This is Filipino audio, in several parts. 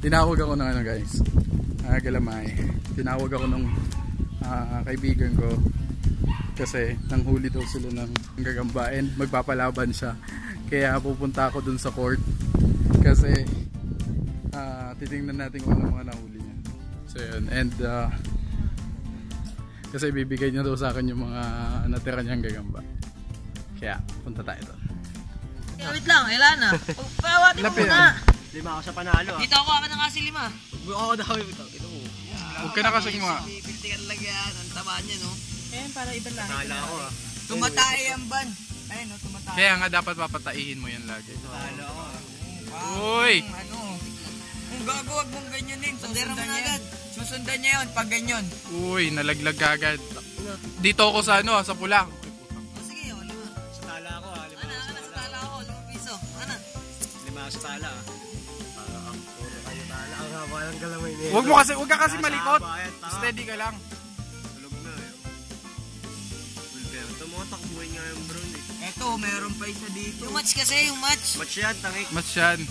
Tinawag ako ng ano guys, galamay. Tinawag ako ng kaibigan ko kasi nanghuli daw sila ng gagamba and magpapalaban siya. Kaya pupunta ako dun sa court kasi titingnan natin kung ano mga nahuli niya. So yun, and kasi bibigay niya daw sa akin yung mga natira niyang gagamba. Kaya punta tayo doon. Wait lang, kailan na? Pawatin mo muna. Lima ako sa panalo. Dito ako na kasi 5. Oo daw ito. Huwag ka na kasi mga. Bibigyan lang yan. Ang taba niya, no? Ayan, para iba lang. Panalo ako ah. Tumatay ang ban. Ayun, no, tumatay. Kaya nga dapat papataihin mo yan lagi. Panalo ako. Uy! Ano? Kung gagawag mong ganyanin, Sandera mo na agad. Susundan niya yun pag ganyan. Uy, nalaglag agad. Dito ako sa ano, sa pula. O sige, 5. Sa tala ako ah. Ano, sa tala ako. 5 piso. Ano? 5 ako sa tala ah. Puro kayo tala. Ang haba ng galamay niya. Huwag ka kasi malikot. Steady ka lang. Tulog na eh. Wilberto, mga takbuhin nga yung bro eh. Eto, meron pa isa dito. Yung match kasi, yung match. Match yan, tangik. Mas yan.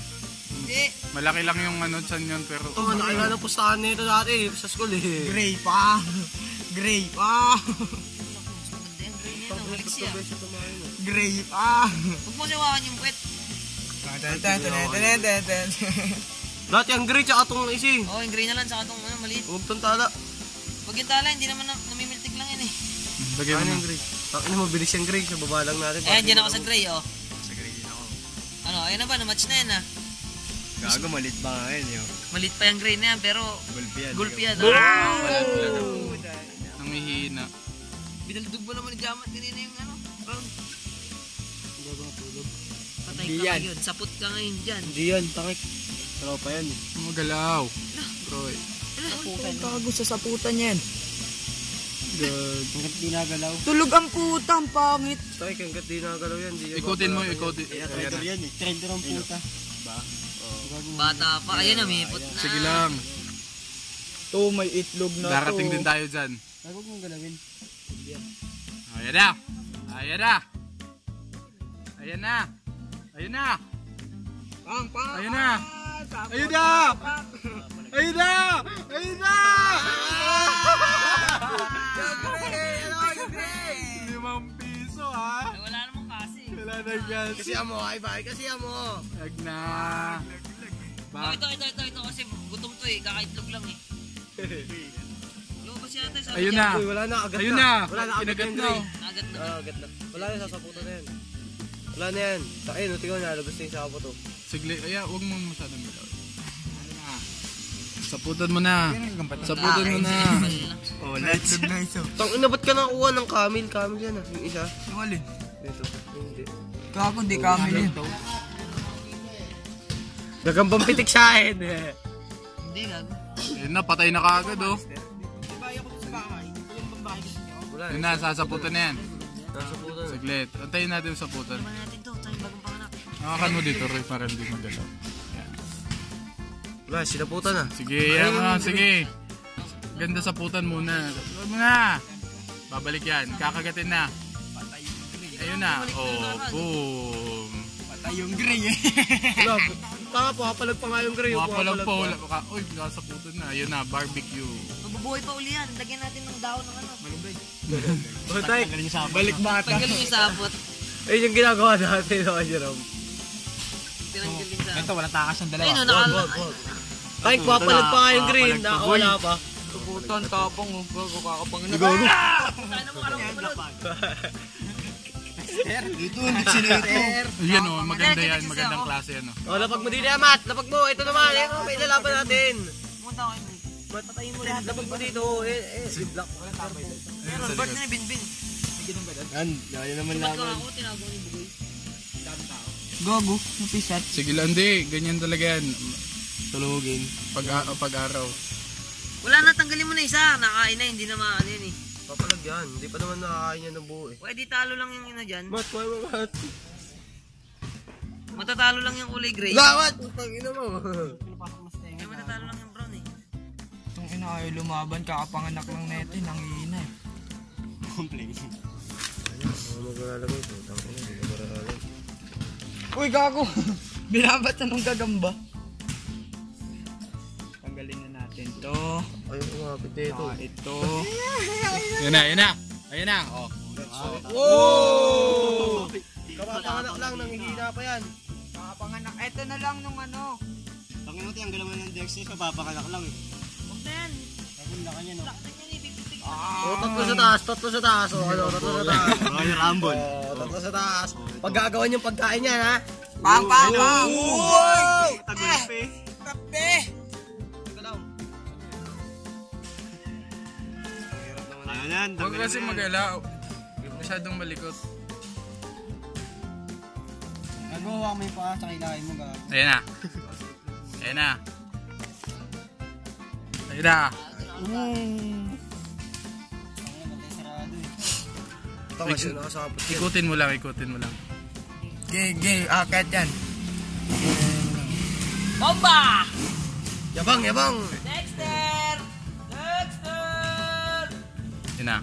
Hindi. Malaki lang yung ano dyan yun pero. Ito, nakailan ang pustahan nito dati sa school eh. Gray pa. Gray pa. Maganda yung green yan. Ang siya. Gray pa. Huwag mo siyawakan yung puwet. Dati ang grade tsaka itong isi. Oo, yung green na lang. Saka itong maliit. Huwag itong tala. Pag yung tala, hindi naman namimiltik lang yan eh. Lagay mo Ano na. yung grade? Ano mabilis yung grade? Sa baba lang natin. Ayan, dyan ako sa gray, oh. Sa grade din ako. Ano, ayan na ba? Na-match na yan, ah. Gago, malit ba nga yun yun? Maliit pa yung gray na yan, pero Gulpi yan. gulpi yan. Nangihina. Binaldug mo naman ni Jamat kanina yung ano, round. Patay Hindi ka yan. ngayon, sapot ka ngayon dyan. Hindi yan, tangik. Tropa yan eh. Magalaw. Roy. Tago sa saputan yan. Hanggat di nagalaw. Tulog ang putang pangit. Tangik, hanggat di nagalaw yan. Ikutin mo, ikutin. Traitor yan eh. Traitor ang puta. Bata pa, ayun na, may ipot na. Sige lang. To, may itlog na to. Darating din tayo dyan. Huwag mong galawin. Ayan na. Ayan na. Ayan na. Ayan na. Pang. Ayun na. Ayun na. Ayun na. Ayun na. 5 piso ha. Ay, wala namang kasi. Wala na gas. Kasi amo, ay bahay kasi amo. Wag na. Oh, ito kasi gutom to eh, kakaitlog lang eh. Lumabas yata sa Ayun na. Uy, wala na, agad Ayun na. na. Wala na, agad Kinagat na na. yung Agad na. agad na. Wala na, sasaputan na yan. Wala na yan. Ayun, tingnan na, labas na yung sapot oh. Sige, huwag mo masyadong bilaw. Saputan mo na. Saputan mo na. Oh, let's. Itlog na isa. Tang ina, ba't ka nakuha ng camel? Camel yan ah, yung isa. Yung alin? Dito, hindi. Kako, di kami yun. Gagambang pitik sa akin eh. Hindi, gago. Ayun na, patay na kaagad oh. Bayo ko sa bahay. Yung pambahay gusto nyo. Wala Yun na, sasaputan na yan. Nasaputan na. Saglit. Antayin natin yung saputan. Naman natin to, tayo bagong panganak. Nakakan mo dito, Roy, para hindi magalaw. Wala, sinaputan na. Sige, yan mo. Sige. Ganda saputan muna. Huwag mo na. Babalik yan. Kakagatin na. Ayun na. Oh, boom. Patay yung gray eh. Wala, tama po, hapalag pa nga yung gray. Mapalag pa. Wala ka. Uy, saputan na. Ayun na, barbecue. Mabubuhay pa uli yan, lagyan natin ng daon ng ano. Batay, balik bata. Tanggalin yung sapot. Ayun yung ginagawa natin, no, Jerome. Tinanggalin sa... Ito, walang takas ng dalawa. Ayun o, nakala... Kahit papalag pa nga yung green, wala pa. Tubutan, tapang, gago, kakapang na. Gago. Tayo naman alam mo balot. Dito, sinitter. Yan o, maganda yan. Magandang klase yan o. O, lapag mo din yan, Matt. Lapag mo. Ito naman, may lalaban natin. Pumunta ko yun. Matt, patayin mo lahat. Lapag mo dito. Si Black. Wala tamay doon. Meron, bird na ni Binbin. Yan naman Ba't ko ako, tinago ni Bugoy. Gago, napisat. Sige lang, di. Ganyan talaga yan. Tulugin. Pag-araw. Wala na, tanggalin mo na isa. Nakain na, hindi na maano yan eh. Papalag yan. Hindi pa naman nakakain yan ng buo eh. Pwede talo lang yung ina dyan. Matt, kuha mo, Matt. Matatalo lang yung kulay gray. Gawat! Putang ina mo. Hindi matatalo lang yung brown eh. Itong ina ayaw lumaban, kakapanganak lang neto, nangihina eh. Complain. Ano maglalagay? Putang ina, hindi ko maralagay. Uy, gago! Binabat na nung gagamba. Tanggalin na natin to. Ay, umapit dito. Ito. Yan na, yan na. Ayan na. Oh. Wow! Kapapanganak lang, nanghihina pa yan. Nakapanganak. Ito na lang nung ano. Tangin mo, tiyang galaman ng Dexter, kapapanganak lang eh. Huwag na yan. Kapunla ka niya, no? Laktan yan, ibibigtig. Oh, tatlo sa taas, tatlo sa taas. Oh, ano, tatlo sa taas. Ay, Rambon. Oh, tatlo sa taas. Paggagawan yung pagkain niya, ha? Pang, pang, pang! Wow! Tagulpe. Kape! Teka lang. Ayan yan. Huwag kasi mag-ala. Masyadong malikot. Nagawa mo yung paa, tsaka ilahin mo, gago. Ayan na. Ayan na. Ayan na. Tama siya, nakasapot yan. Ikutin mo lang, ikutin mo lang. Gay, akit yan. Bomba! Yabang, yabang! Dexter! Dexter! Ayan na.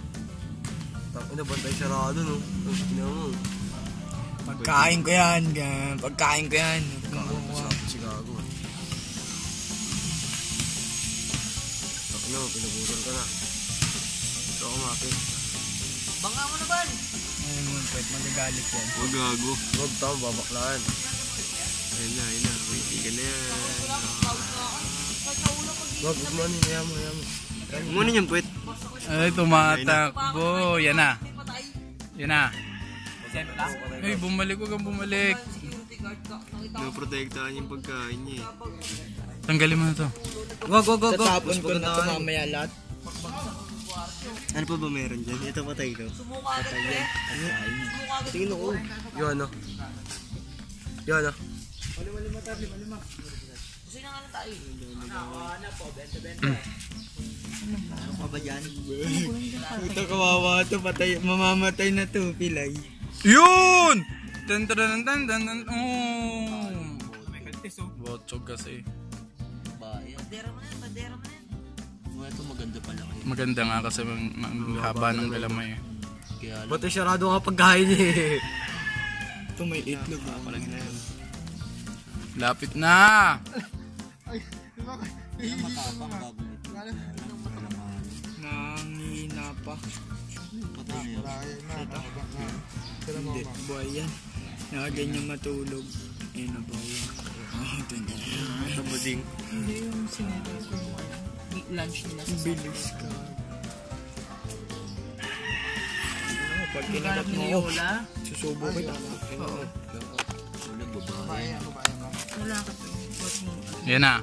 Ina, bantay sarado, no? Ina mo. Pagkain ko yan, pagkain ko yan. Sakit si gago. Ina mo, pinagurol ka na. Ito ako mapit. Banga mo na ba? Ayun mo, pwede magagalit yan. Huwag gago. Huwag tao, babaklaan. Ayun na, ayun na. Wait, ka na yan. Huwag mo ano, hayaan mo, hayaan mo. Muna niyang puwet. Ay, tumatakbo. Yan na. Yan na. Ay, bumalik, huwag kang bumalik. Naprotektahan yung pagkain niya eh. Tanggalin mo na to. Wag. Tatapon ko na ito mamaya lahat. Ano pa ba meron dyan? Ito patay to. Sumuka agad, pre. Sumuka agad. Tingin ko. Yun ano. Yun ano. Gusto na nga lang tayo. Ano ka ba dyan? Ito kawawa ito, mamamatay na to, pilay. Yun! Tan tan tan tan tan tan. Oh. May kaltis oh. Botsog kasi. Bandera mo na yan, bandera mo na yan. Ito maganda pala kayo. Maganda nga kasi ang haba ng galamay eh. Ba't yung sarado nga pagkain eh? Ito may itlog. Lapit na! Nangihina pa. Hindi, buhay yan. Nakaganyan matulog. Ayun na buhay yan. Ito na. Ito mo ding. Hindi yung sinabi ko yung lunch nila sa bilis ka. Pag kinagat mo ako, susubo kita. Oo. Wala ka to. Yan na.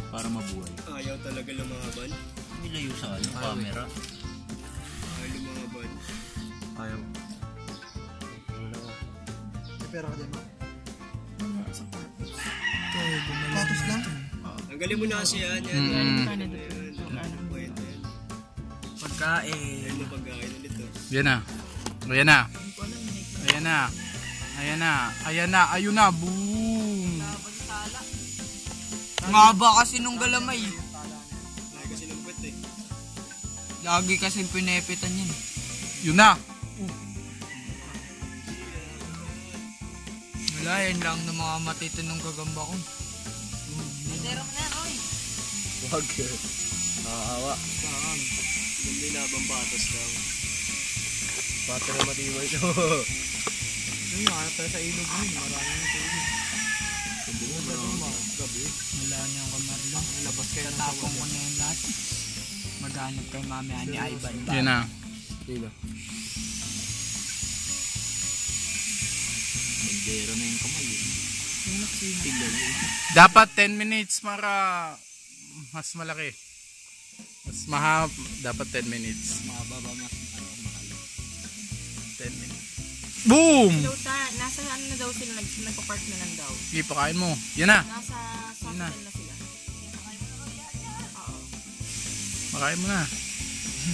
Para mabuhay. Ayaw talaga lumaban. Nilayo sa camera. Ayaw lumaban. Ayaw. Pero ka din mo? Wala, sapatos. Sapatos lang? Tanggalin mo na kasi yan. Yan. Pagkain. Ano pagkain ulit to? Yan na. Ayan na. Ayan na. Ayan na. Ayan na. Ayun na. Boom! Ang haba kasi nung galamay. Ay kasi lambot eh. Lagi kasi pinepitan yan. Yun na. Wala, yan lang na mga matitinong gagamba ko. Bandera mo na yan, oy. Wag. Nakakawa. Hindi labang patas lang. Pata na matibay ito. Yung ata sa ilog mo, maraming tulog. Wala na yung kamarlo. Labas kayo na tapong mo na yung lahat. Maghanap kay mamaya ni Ivan. Yan na. Sino? Bandera na yung kamay. Tignan yun. Dapat 10 minutes para mas malaki. Mas mahab. Dapat 10 minutes. Mababa mas mahal. 10 minutes. Boom! Nasa ano na daw sila, nagpa-park na lang daw. Sige, pakain mo. Yan na. Nasa softball na sila. Oo. Pakain mo na.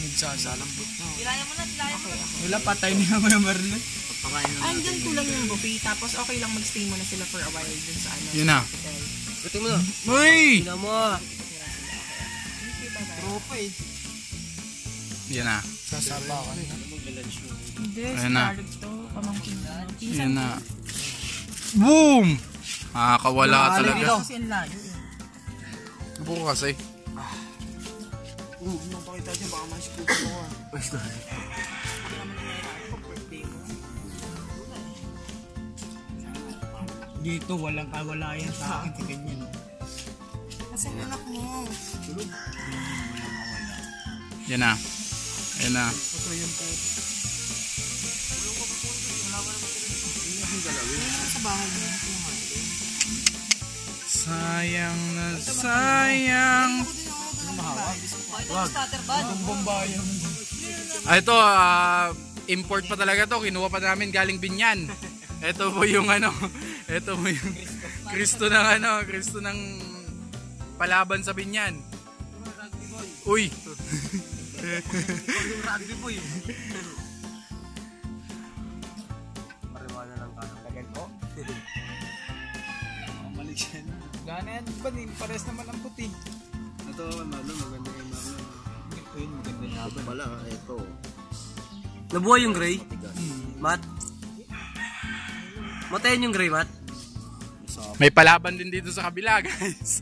Nagsasalambot na. Dilaya mo na, dilaya mo na. Wala, patay na naman yung Marlon. Pagpakain na Ay, dyan kulang yung buffet. Tapos okay lang magstay muna sila for a while dun sa ano. Yun na. sa hotel. Buti mo na. Uy! Tingnan mo. Tira sila. Okay. Tropa eh. Yan na. Sasabakan. Hindi, Ayan na. Scarlett to. Pamangkin na. Yan na. Boom! Nakakawala talaga. Kasi ang layo eh. Buko kasi. Nung pakita dyan, baka ma-scoop mo ah. Dito, walang kawalayan sa akin. Ganyan. Kasi ang anak mo. Yan na. Yan na. Sa bahay mo. Sayang na sayang. Ito, import pa talaga to. Kinuha pa namin galing Binyan. Ito po yung ano, ito po yung Kristo ng ano, Kristo ng palaban sa Binyan. Uy. Rugby boy. Mariwana lang ka. Tagal ko. Malik siya na. Gana yan, ba? Pares naman ang puti. Ito, Marlon, maganda yung Marlon. Ayun, maganda yung laban. Wala, ito. Nabuhay yung gray? Matt? Matayin yung gray, Matt? May palaban din dito sa kabila, guys.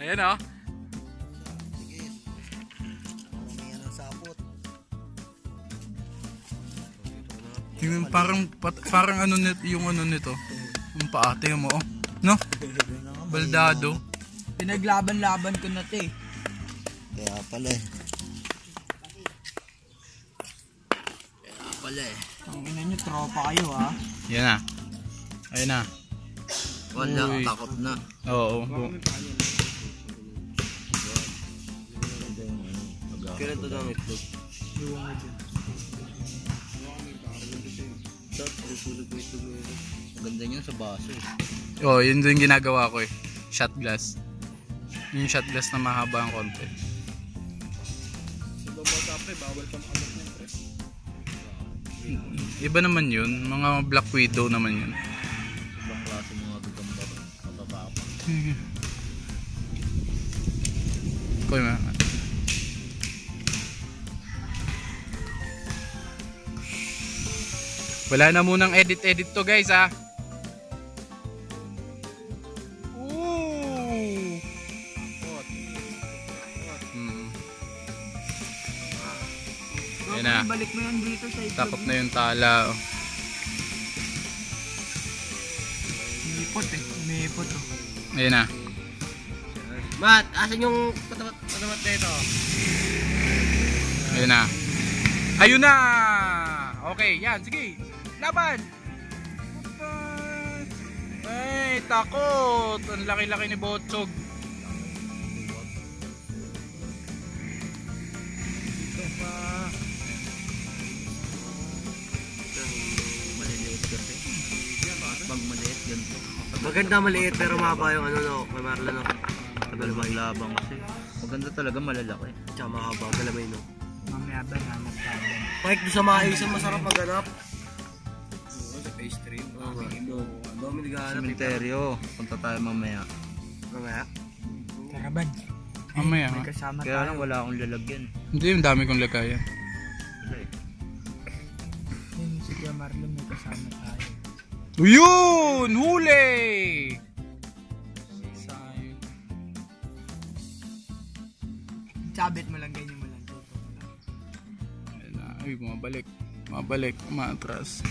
Ayan oh. Tingnan, parang ano nito, yung ano nito. Yung paa, tingnan mo oh. No? Baldado. Pinaglaban-laban ko na ito eh. Kaya pala eh. Ang ina nyo, tropa kayo ha. Yan na. Ayun na. Wala, Uy. takot na. Oo. Kailan ito lang itlog? Maganda niyan sa baso eh. Oh, yun din ginagawa ko eh. Shot glass. Yung shot glass na mahaba ang konti. Sa babata pre, bawal ka makamot niyan pre. Iba naman yun. Mga Black Widow naman yun. Ibang klase mga gagamba rin. Mababa pa. Koy ma. Wala na munang edit to guys ha. Ooh. Ayan na. Balik mo yan dito sa itlog. Takot na yung tala. Oh. Umipot eh. Umipot oh. Ayan na. Matt, asan yung patamat na ito? Ayan na. Ayun na. Okay, yan. Sige. Laban. Ay, takot. Ang laki-laki ni Botsog. Dito pa. Maliliit kasi. Pag maliit, ganito. Maganda maliit pero mahaba yung ano no, may Marlon no. Magalamay labang kasi. Maganda talaga malalaki. Tsaka mahaba, galamay no. Mamaya ba hanap tayo? Kahit doon sa mga isang masarap maghanap. Sa phase 3. Dami naghahanap. Cementerio. Punta tayo mamaya. Mamaya? Karaban. Mamaya. May kasama Kaya tayo. lang wala akong lalagyan. Hindi, yung dami kong lagayan. Yun, si Kuya Marlon may kasama tayo. Yun! Huli! Sayang. Sabit mo lang ganyan mo lang. Ayun na. Ay, bumabalik. Mabalik. Matras.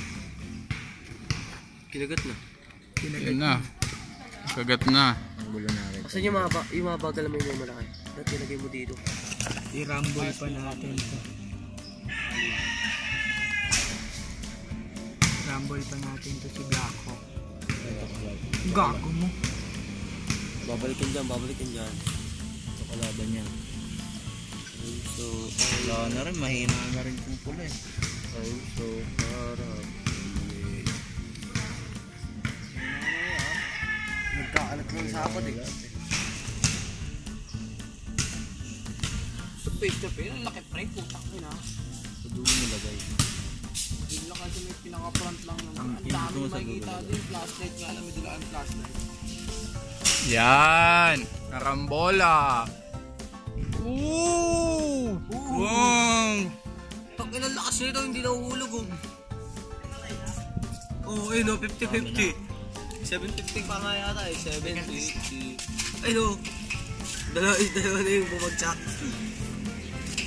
Kinagat na. Ayun na. Kagat na. Ang gulo na rin. Kasi yung mga galamay mo malaki. Dapat ilagay mo dito. I-rumble pa natin ito. Rumble pa natin ito si Black Hawk. Gago mo. Babalikin dyan. Sa kalaban niya. So, Wala na rin. Mahina na rin kung pula eh. so, harap. Nagkaalat lang sa apat eh. Ang laki pre, putang ina. Sa dulo nilagay. Yung lang kasi may pinaka-front lang naman. Ang dami makikita din, flashlight nga lang, may dilaan flashlight. Yan! Karambola! Ooh! Boom! Pag ilang lakas nito, hindi nahuhulog oh. Oo, ayun o, 50-50. 750 pa nga yata eh, 750. Ayun o, dalawa na yung bumagsak.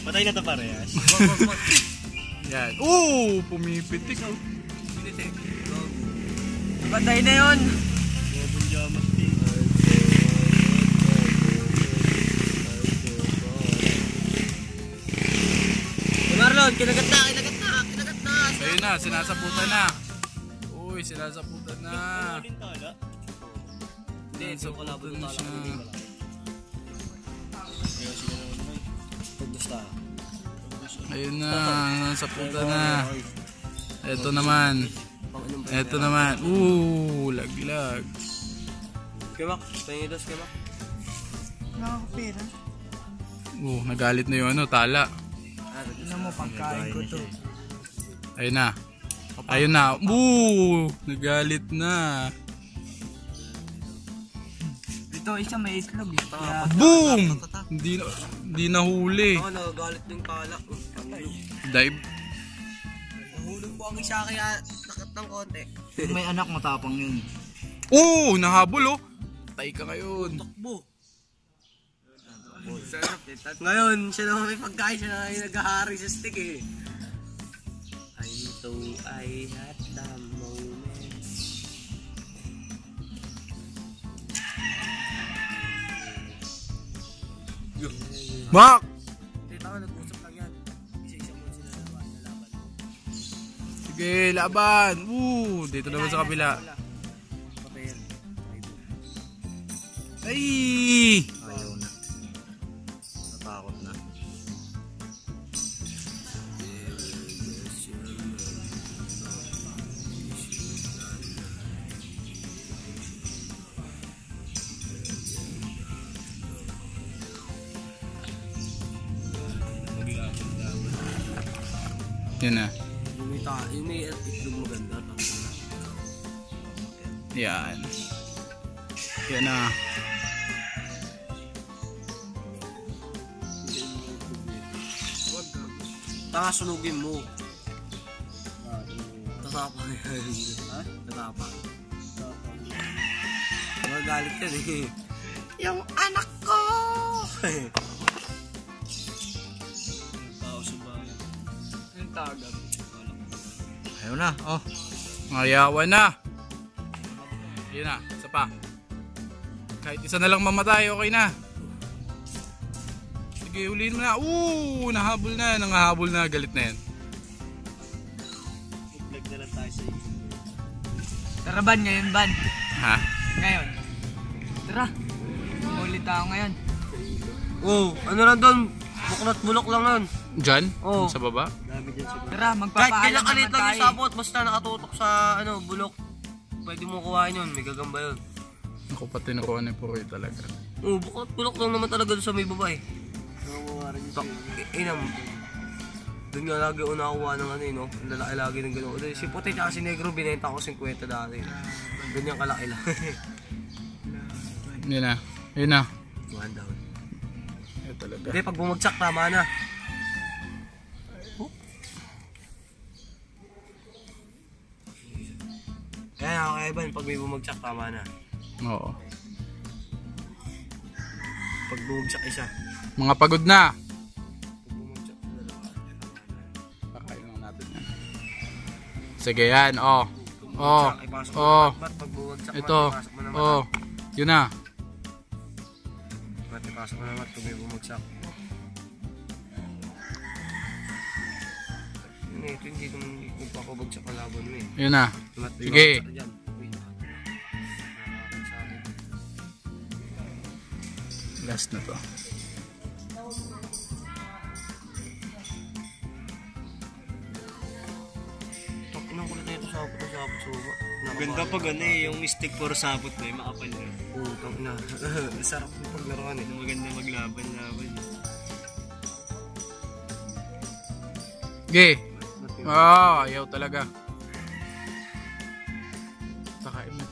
Patay na ito parehas. Yan. Pumipitik. Pinitik. Patay na yun. Double jamas din. Marlon, kinagat na. Ayun na, sinasaputan na. Uy, sinasaputan na. Alin tala? Hindi, yung kalaban Saputan na siya. Pagdusta. Ayun na, nasaputan na. Ito naman. Laglag. Kemak, pengidos kemak. Nakakapira. Nagalit na yung tala. Ano mo, pagkain ko to. Ayun na. Nagalit na. Ito, isa may itlog. Kaya, Boom! Hindi nahuli. Ako, nagagalit yung tala. Dive. Nahulog po ang isa kaya nakat ng konti. may anak matapang yun. Nahabol Tay ka ngayon. Takbo. Ngayon, siya naman may pagkain, siya na yung naghahari sa stick eh. I had the moment. Mak! Hindi tao, nag-usap lang yan. Isa-isa mo sila laban. Sige, laban. Dito naman sa kabila. Patayan. Ay! Ayaw na. Natakot na. Yan na. Yung may itlog maganda. Yan. Yan na. Taka sunugin mo. Tasapa yan. Ha? Tasapa. Magalit yan eh. Yung anak ko! Tao sa bayan. Yung tagad. Ayaw na. Ayawan na. Yan na. Isa pa. Kahit isa na lang mamatay, okay na. Sige, ulihin mo na. Nahabol na. Nangahabol na. Galit na yan. Vlog na lang tayo sa iyo. Tara ban, ngayon ban. Ha? Ngayon. Tara. Ulit ako ngayon. Ano lang doon? Buklat bulok lang nun. Diyan? Oo. Sa baba? Dami dyan sa Tara, Kahit magpapaalam kailan naman kalit lang yung tayo. sapot, basta nakatutok sa bulok. Pwede mo kuhain yun, may gagamba yun. Ako pati nakuha ni Puroy talaga. Buklat bulok lang naman talaga doon sa may babae. Inam. Doon nga lagi ako nakakuha ng no? Ang lalaki lagi ng gano'n. Si Puti at si Negro, binenta ko 50 dati. Ganyan kalaki lang. Yan na. Yan na. Tuhan daw. Yan talaga. Hindi, pag bumagsak, tama na. Kaya ako kay Ivan, pag may bumagsak, tama na. Oo. Pag bumagsak isa. Mga pagod na. Pag bumagsak, dalawa. Kakain lang natin yan. Sige yan. Ipasok mo naman, Bat. Pag bumagsak, Ito. ipasok mo naman. Yun na. Bat, ipasok mo naman pag may bumagsak. Ito hindi kung magpapabagsak ang laban mo eh. Yun na. Mat, Sige. bumagsak dyan. Uy, nakakakit sa akin. Last na to. Inang kulit na ito sapot suba. Maganda pag yung stick for sapot na makapal na. Tang ina. Sarap yung paglaruan eh. Maganda maglaban. Sige. Ayaw talaga. Pakain mo.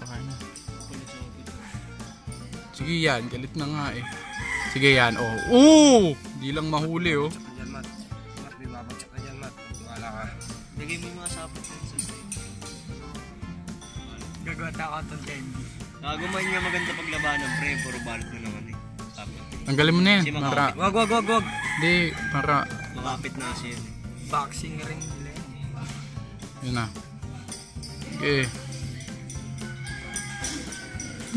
Sige yan. Galit na nga eh. Sige yan. Di lang mahuli Dyan, Mat. Mat, may babagsak na dyan, Mat. Lagay mo yung mga sapot. Gagawa tayo cotton candy. Nakagumain nga maganda paglabanan, pre. Puro balot mo naman eh. Sapot. Tanggalin mo na yan. Kasi Para, Wag. hindi, para, Makapit na kasi yan. Boxing ring nila yun. yun na. Okay.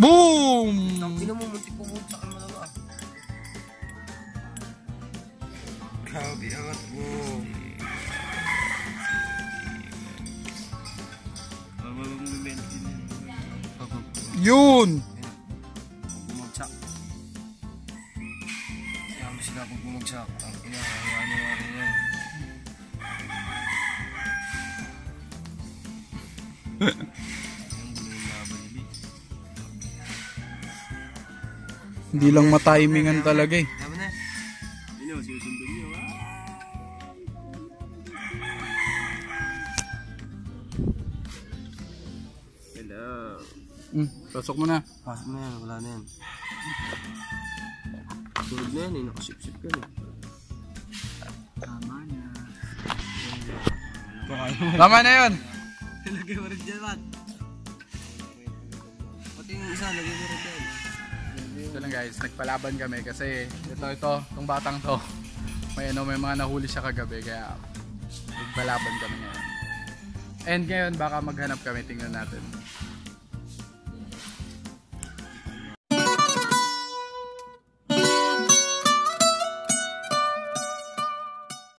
Boom! Pinamumuti ko mo sa kanila ba? Grabe, angat mo. Yun! Bumagsak. Kaya mo sila kung bumagsak. Ang inahangaan nyo natin yan. Hindi lang matimingan talaga eh. Tama na. Ano, susundin nyo ha? Hello. Pasok mo na. Pasok na yan, wala na yan. Tulog na yan eh, nakasip-sip ka na. Tama na. Tama na yun! Lagay mo rin dyan, man. Pati yung isa, lagay mo rin dyan. Ito lang guys, nagpalaban kami kasi itong batang to may mga nahuli siya kagabi kaya nagpalaban kami ngayon. And ngayon baka maghanap kami, tingnan natin.